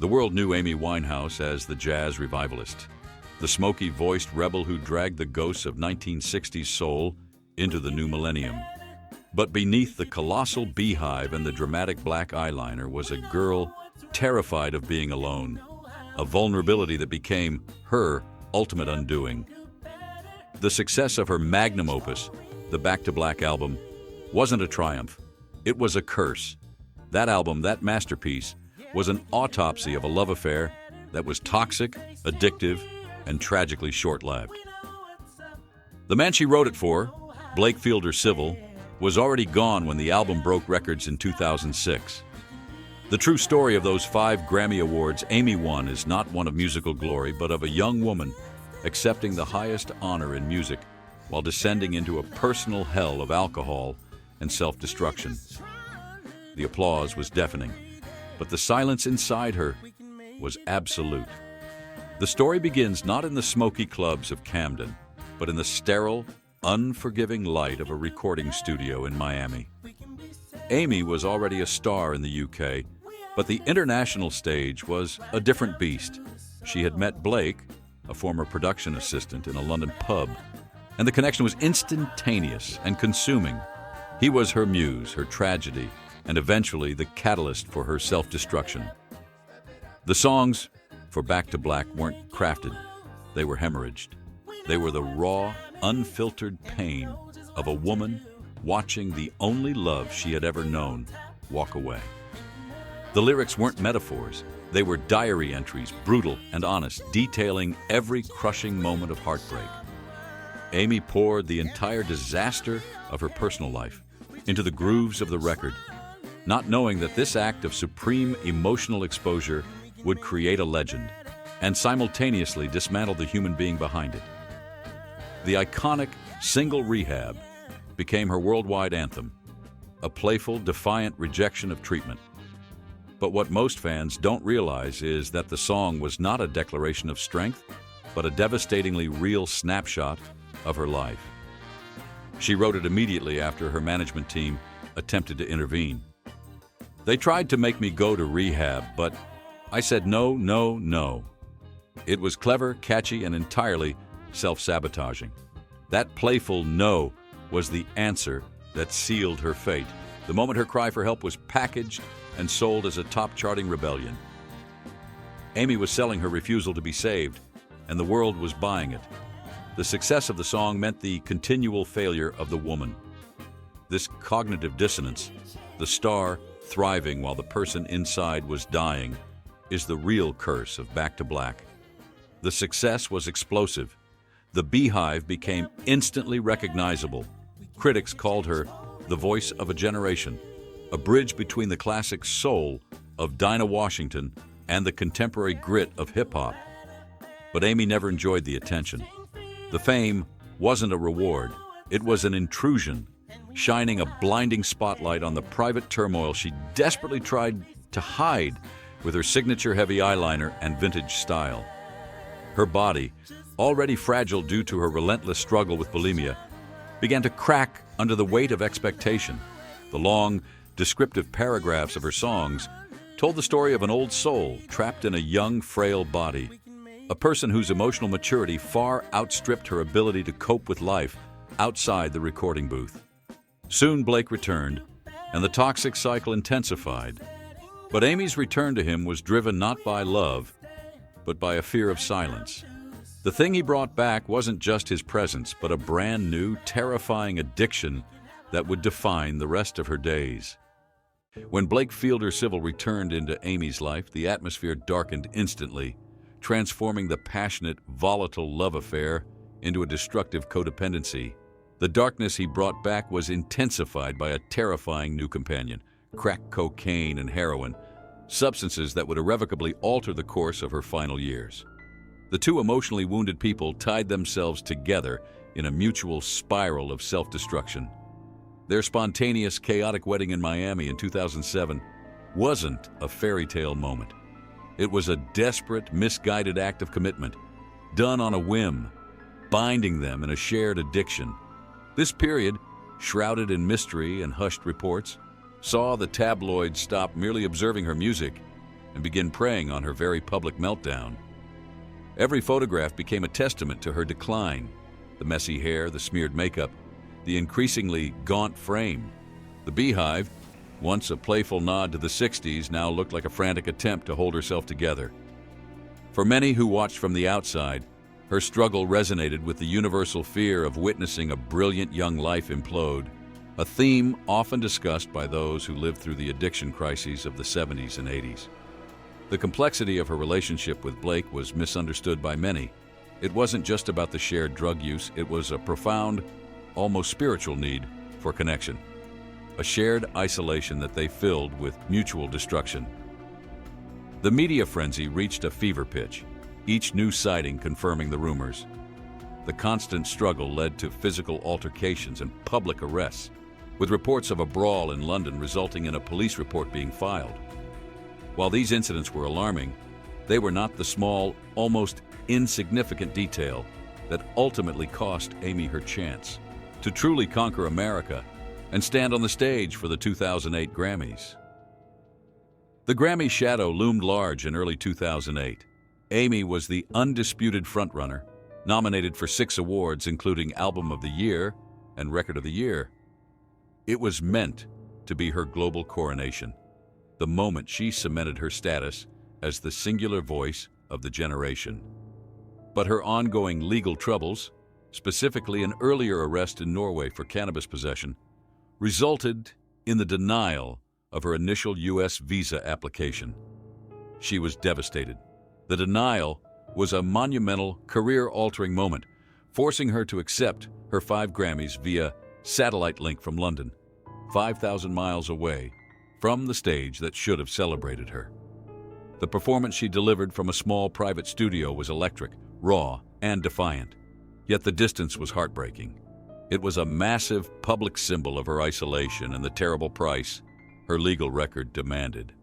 The world knew Amy Winehouse as the jazz revivalist, the smoky-voiced rebel who dragged the ghosts of 1960s soul into the new millennium. But beneath the colossal beehive and the dramatic black eyeliner was a girl terrified of being alone, a vulnerability that became her ultimate undoing. The success of her magnum opus, the Back to Black album, wasn't a triumph. It was a curse. That album, that masterpiece, was an autopsy of a love affair that was toxic, addictive, and tragically short-lived. The man she wrote it for, Blake Fielder Civil, was already gone when the album broke records in 2006. The true story of those 5 Grammy Awards Amy won is not one of musical glory, but of a young woman accepting the highest honor in music while descending into a personal hell of alcohol and self-destruction. The applause was deafening, but the silence inside her was absolute. The story begins not in the smoky clubs of Camden, but in the sterile, unforgiving light of a recording studio in Miami. Amy was already a star in the UK, but the international stage was a different beast. She had met Blake, a former production assistant, in a London pub, and the connection was instantaneous and consuming. He was her muse, her tragedy, and eventually the catalyst for her self-destruction. The songs for Back to Black weren't crafted, they were hemorrhaged. They were the raw, unfiltered pain of a woman watching the only love she had ever known walk away. The lyrics weren't metaphors, they were diary entries, brutal and honest, detailing every crushing moment of heartbreak. Amy poured the entire disaster of her personal life into the grooves of the record, not knowing that this act of supreme emotional exposure would create a legend and simultaneously dismantle the human being behind it. The iconic single Rehab became her worldwide anthem, a playful, defiant rejection of treatment. But what most fans don't realize is that the song was not a declaration of strength, but a devastatingly real snapshot of her life. She wrote it immediately after her management team attempted to intervene. They tried to make me go to rehab, but I said no, no, no. It was clever, catchy, and entirely self-sabotaging. That playful no was the answer that sealed her fate, the moment her cry for help was packaged and sold as a top-charting rebellion. Amy was selling her refusal to be saved, and the world was buying it. The success of the song meant the continual failure of the woman. This cognitive dissonance, the star thriving while the person inside was dying, is the real curse of Back to Black. The success was explosive. The beehive became instantly recognizable. Critics called her the voice of a generation, a bridge between the classic soul of Dinah Washington and the contemporary grit of hip-hop. But Amy never enjoyed the attention. The fame wasn't a reward, it was an intrusion, shining a blinding spotlight on the private turmoil she desperately tried to hide with her signature heavy eyeliner and vintage style. Her body, already fragile due to her relentless struggle with bulimia, began to crack under the weight of expectation. The long, descriptive paragraphs of her songs told the story of an old soul trapped in a young, frail body, a person whose emotional maturity far outstripped her ability to cope with life outside the recording booth. Soon Blake returned, and the toxic cycle intensified. But Amy's return to him was driven not by love, but by a fear of silence. The thing he brought back wasn't just his presence, but a brand new, terrifying addiction that would define the rest of her days. When Blake Fielder Civil returned into Amy's life, the atmosphere darkened instantly, transforming the passionate, volatile love affair into a destructive codependency. The darkness he brought back was intensified by a terrifying new companion, crack cocaine and heroin, substances that would irrevocably alter the course of her final years. The two emotionally wounded people tied themselves together in a mutual spiral of self-destruction. Their spontaneous, chaotic wedding in Miami in 2007 wasn't a fairy tale moment. It was a desperate, misguided act of commitment, done on a whim, binding them in a shared addiction. This period, shrouded in mystery and hushed reports, saw the tabloids stop merely observing her music and begin preying on her very public meltdown. Every photograph became a testament to her decline: the messy hair, the smeared makeup, the increasingly gaunt frame. The beehive, once a playful nod to the 60s, now looked like a frantic attempt to hold herself together. For many who watched from the outside, her struggle resonated with the universal fear of witnessing a brilliant young life implode, a theme often discussed by those who lived through the addiction crises of the 70s and 80s. The complexity of her relationship with Blake was misunderstood by many. It wasn't just about the shared drug use, it was a profound, almost spiritual need for connection, a shared isolation that they filled with mutual destruction. The media frenzy reached a fever pitch, each new sighting confirming the rumors. The constant struggle led to physical altercations and public arrests, with reports of a brawl in London resulting in a police report being filed. While these incidents were alarming, they were not the small, almost insignificant detail that ultimately cost Amy her chance to truly conquer America and stand on the stage for the 2008 Grammys. The Grammy shadow loomed large in early 2008. Amy was the undisputed frontrunner, nominated for 6 awards including Album of the Year and Record of the Year. It was meant to be her global coronation, the moment she cemented her status as the singular voice of the generation. But her ongoing legal troubles, specifically an earlier arrest in Norway for cannabis possession, resulted in the denial of her initial U.S. visa application. She was devastated. The denial was a monumental, career-altering moment, forcing her to accept her 5 Grammys via satellite link from London, 5,000 miles away from the stage that should have celebrated her. The performance she delivered from a small private studio was electric, raw, and defiant. Yet the distance was heartbreaking. It was a massive public symbol of her isolation and the terrible price her legal record demanded.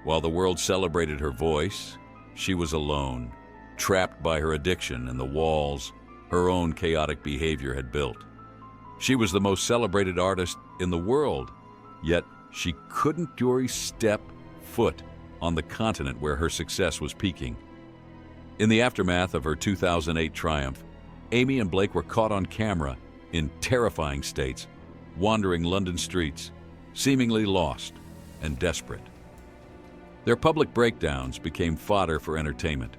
While the world celebrated her voice, she was alone, trapped by her addiction and the walls her own chaotic behavior had built. She was the most celebrated artist in the world, yet she couldn't step foot on the continent where her success was peaking. In the aftermath of her 2008 triumph, Amy and Blake were caught on camera in terrifying states, wandering London streets, seemingly lost and desperate. Their public breakdowns became fodder for entertainment.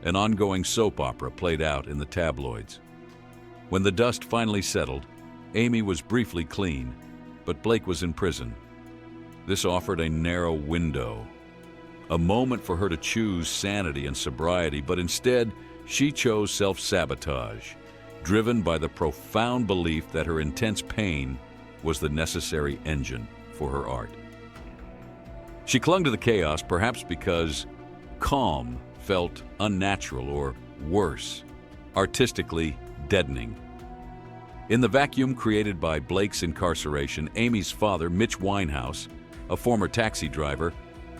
An ongoing soap opera played out in the tabloids. When the dust finally settled, Amy was briefly clean, but Blake was in prison. This offered a narrow window, a moment for her to choose sanity and sobriety, but instead she chose self-sabotage, driven by the profound belief that her intense pain was the necessary engine for her art. She clung to the chaos perhaps because calm felt unnatural or, worse, artistically deadening. In the vacuum created by Blake's incarceration, Amy's father, Mitch Winehouse, a former taxi driver,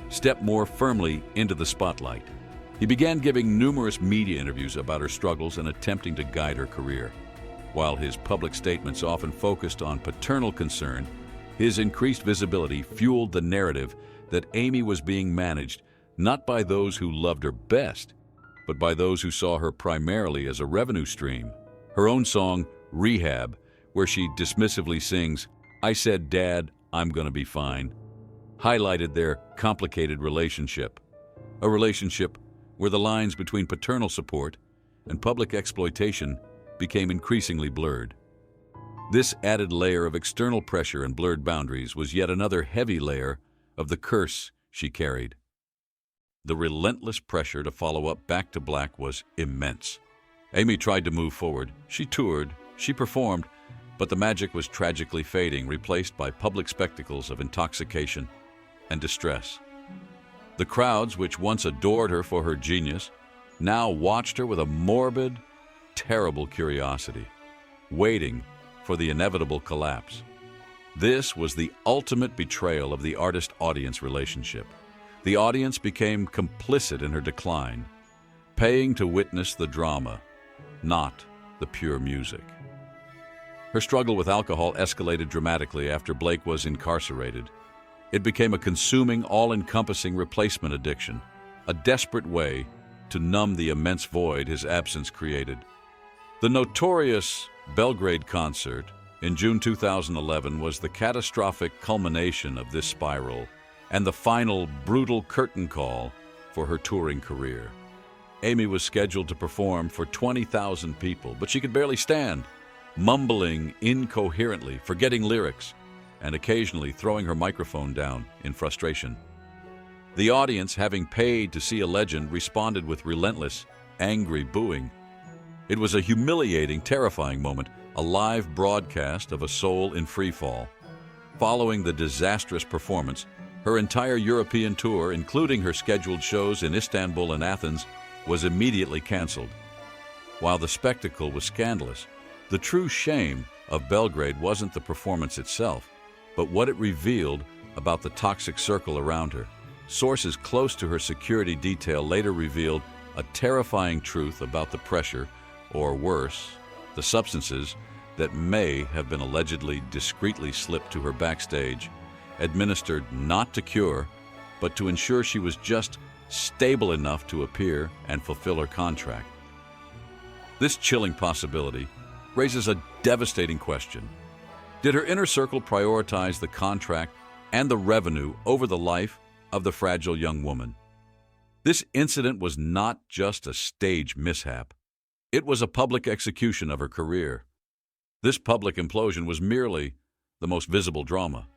stepped more firmly into the spotlight. He began giving numerous media interviews about her struggles and attempting to guide her career. While his public statements often focused on paternal concern, his increased visibility fueled the narrative that Amy was being managed not by those who loved her best, but by those who saw her primarily as a revenue stream. Her own song, Rehab, where she dismissively sings, "I said, Dad, I'm gonna be fine," highlighted their complicated relationship, a relationship where the lines between paternal support and public exploitation became increasingly blurred. This added layer of external pressure and blurred boundaries was yet another heavy layer of the curse she carried. The relentless pressure to follow up Back to Black was immense. Amy tried to move forward. She toured, she performed, but the magic was tragically fading, replaced by public spectacles of intoxication and distress. The crowds, which once adored her for her genius, now watched her with a morbid, terrible curiosity, waiting for the inevitable collapse. This was the ultimate betrayal of the artist-audience relationship. The audience became complicit in her decline, paying to witness the drama, not the pure music. Her struggle with alcohol escalated dramatically after Blake was incarcerated. It became a consuming, all-encompassing replacement addiction, a desperate way to numb the immense void his absence created. The notorious Belgrade concert in June 2011 was the catastrophic culmination of this spiral and the final brutal curtain call for her touring career. Amy was scheduled to perform for 20,000 people, but she could barely stand, mumbling incoherently, forgetting lyrics, and occasionally throwing her microphone down in frustration. The audience, having paid to see a legend, responded with relentless, angry booing. It was a humiliating, terrifying moment, a live broadcast of a soul in free fall. Following the disastrous performance, her entire European tour, including her scheduled shows in Istanbul and Athens, was immediately canceled. While the spectacle was scandalous, the true shame of Belgrade wasn't the performance itself, but what it revealed about the toxic circle around her. Sources close to her security detail later revealed a terrifying truth about the pressure, or worse, the substances that may have been allegedly discreetly slipped to her backstage, administered not to cure, but to ensure she was just stable enough to appear and fulfill her contract. This chilling possibility raises a devastating question. Did her inner circle prioritize the contract and the revenue over the life of the fragile young woman? This incident was not just a stage mishap. It was a public execution of her career. This public implosion was merely the most visible drama.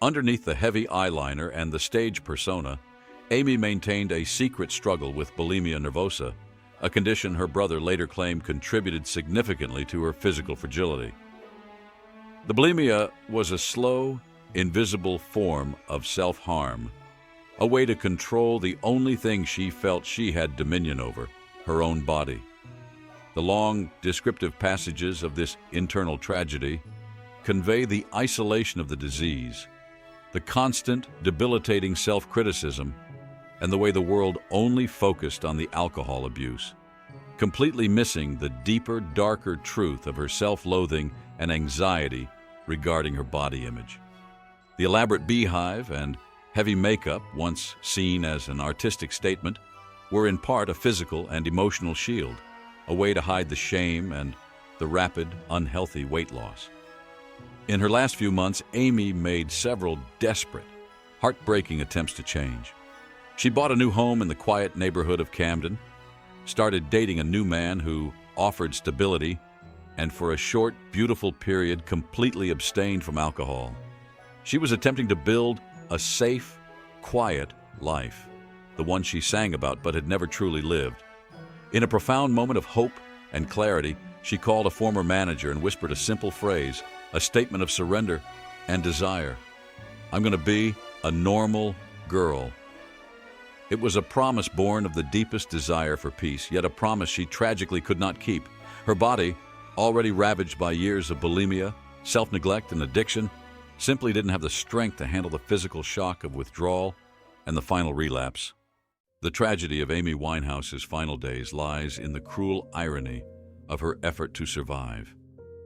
Underneath the heavy eyeliner and the stage persona, Amy maintained a secret struggle with bulimia nervosa, a condition her brother later claimed contributed significantly to her physical fragility. The bulimia was a slow, invisible form of self-harm, a way to control the only thing she felt she had dominion over, her own body. The long, descriptive passages of this internal tragedy convey the isolation of the disease, the constant, debilitating self-criticism, and the way the world only focused on the alcohol abuse, completely missing the deeper, darker truth of her self-loathing and anxiety regarding her body image. The elaborate beehive and heavy makeup, once seen as an artistic statement, were in part a physical and emotional shield, a way to hide the shame and the rapid, unhealthy weight loss. In her last few months, Amy made several desperate, heartbreaking attempts to change. She bought a new home in the quiet neighborhood of Camden, started dating a new man who offered stability, and for a short, beautiful period completely abstained from alcohol. She was attempting to build a safe, quiet life, the one she sang about but had never truly lived. In a profound moment of hope and clarity, she called a former manager and whispered a simple phrase, a statement of surrender and desire. "I'm going to be a normal girl." It was a promise born of the deepest desire for peace, yet a promise she tragically could not keep. Her body, already ravaged by years of bulimia, self-neglect, and addiction, simply didn't have the strength to handle the physical shock of withdrawal and the final relapse. The tragedy of Amy Winehouse's final days lies in the cruel irony of her effort to survive.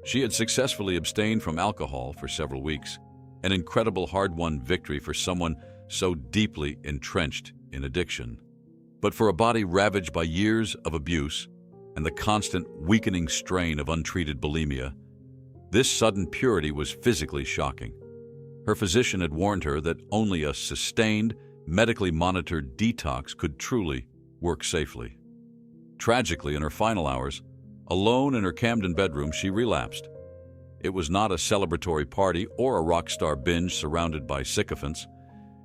She had successfully abstained from alcohol for several weeks, an incredible hard-won victory for someone so deeply entrenched in addiction. But for a body ravaged by years of abuse and the constant weakening strain of untreated bulimia, this sudden purity was physically shocking. Her physician had warned her that only a sustained, medically monitored detox could truly work safely. Tragically, in her final hours, alone in her Camden bedroom, she relapsed. It was not a celebratory party or a rock star binge surrounded by sycophants.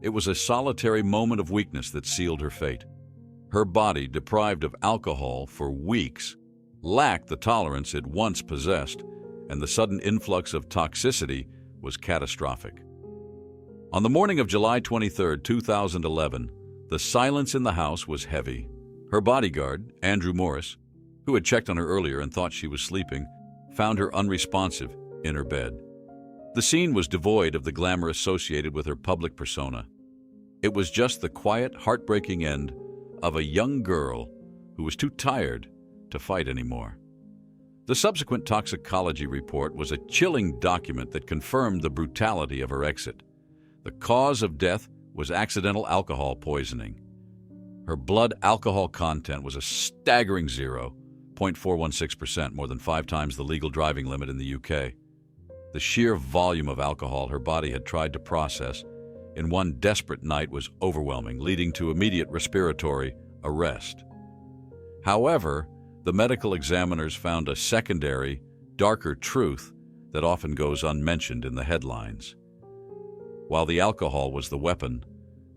It was a solitary moment of weakness that sealed her fate. Her body, deprived of alcohol for weeks, lacked the tolerance it once possessed, and the sudden influx of toxicity was catastrophic. On the morning of July 23, 2011, the silence in the house was heavy. Her bodyguard, Andrew Morris, who had checked on her earlier and thought she was sleeping, found her unresponsive in her bed. The scene was devoid of the glamour associated with her public persona. It was just the quiet, heartbreaking end of a young girl who was too tired to fight anymore. The subsequent toxicology report was a chilling document that confirmed the brutality of her exit. The cause of death was accidental alcohol poisoning. Her blood alcohol content was a staggering 0.416%, more than 5 times the legal driving limit in the UK. The sheer volume of alcohol her body had tried to process in one desperate night was overwhelming, leading to immediate respiratory arrest. However, the medical examiners found a secondary, darker truth that often goes unmentioned in the headlines. While the alcohol was the weapon,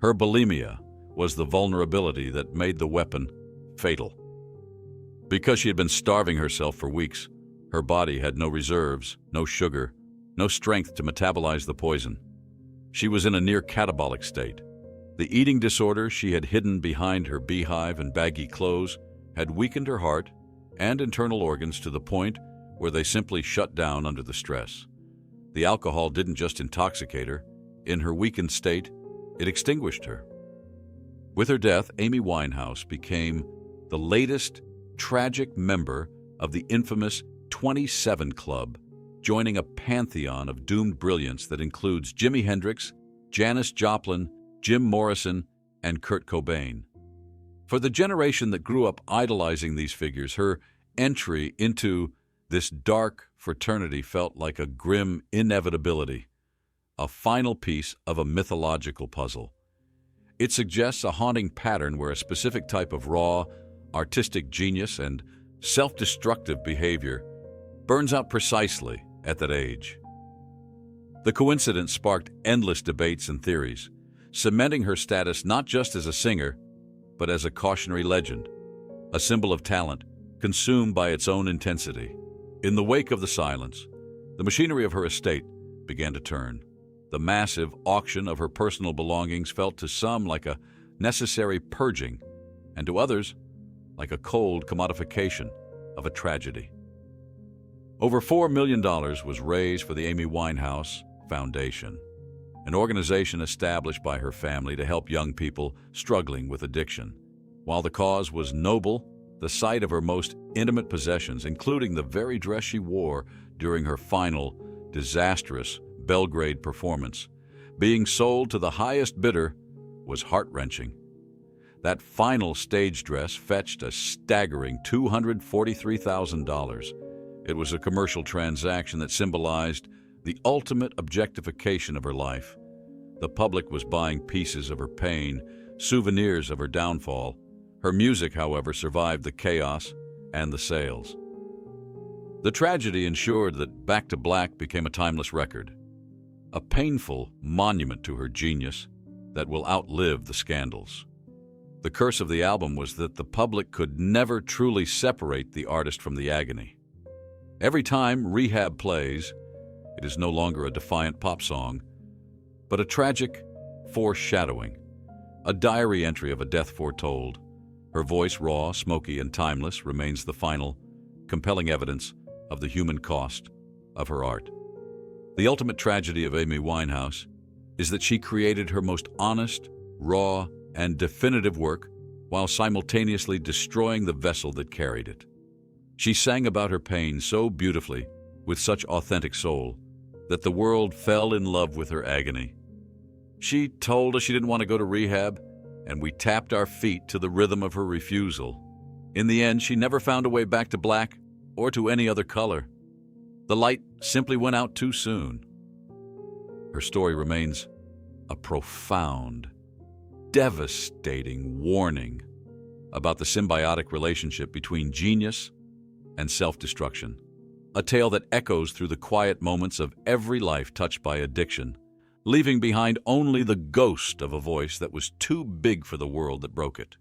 her bulimia was the vulnerability that made the weapon fatal. Because she had been starving herself for weeks, her body had no reserves, no sugar, no strength to metabolize the poison. She was in a near catabolic state. The eating disorder she had hidden behind her beehive and baggy clothes had weakened her heart and internal organs to the point where they simply shut down under the stress. The alcohol didn't just intoxicate her. In her weakened state, it extinguished her. With her death, Amy Winehouse became the latest tragic member of the infamous 27 Club, joining a pantheon of doomed brilliance that includes Jimi Hendrix, Janis Joplin, Jim Morrison, and Kurt Cobain. For the generation that grew up idolizing these figures, her entry into this dark fraternity felt like a grim inevitability, a final piece of a mythological puzzle. It suggests a haunting pattern where a specific type of raw, artistic genius and self-destructive behavior burns out precisely at that age. The coincidence sparked endless debates and theories, cementing her status not just as a singer, but as a cautionary legend, a symbol of talent consumed by its own intensity. In the wake of the silence, the machinery of her estate began to turn. The massive auction of her personal belongings felt to some like a necessary purging, and to others like a cold commodification of a tragedy. Over $4 million was raised for the Amy Winehouse Foundation, an organization established by her family to help young people struggling with addiction. While the cause was noble, the sight of her most intimate possessions, including the very dress she wore during her final, disastrous Belgrade performance, being sold to the highest bidder, was heart-wrenching. That final stage dress fetched a staggering $243,000. It was a commercial transaction that symbolized the ultimate objectification of her life. The public was buying pieces of her pain, souvenirs of her downfall. Her music, however, survived the chaos and the sales. The tragedy ensured that Back to Black became a timeless record, a painful monument to her genius that will outlive the scandals. The curse of the album was that the public could never truly separate the artist from the agony. Every time Rehab plays, it is no longer a defiant pop song, but a tragic foreshadowing, a diary entry of a death foretold. Her voice, raw, smoky, and timeless, remains the final, compelling evidence of the human cost of her art. The ultimate tragedy of Amy Winehouse is that she created her most honest, raw, and definitive work while simultaneously destroying the vessel that carried it. She sang about her pain so beautifully, with such authentic soul, that the world fell in love with her agony. She told us she didn't want to go to rehab, and we tapped our feet to the rhythm of her refusal. In the end, she never found a way back to black or to any other color. The light simply went out too soon. Her story remains a profound, devastating warning about the symbiotic relationship between genius and self-destruction, a tale that echoes through the quiet moments of every life touched by addiction, leaving behind only the ghost of a voice that was too big for the world that broke it.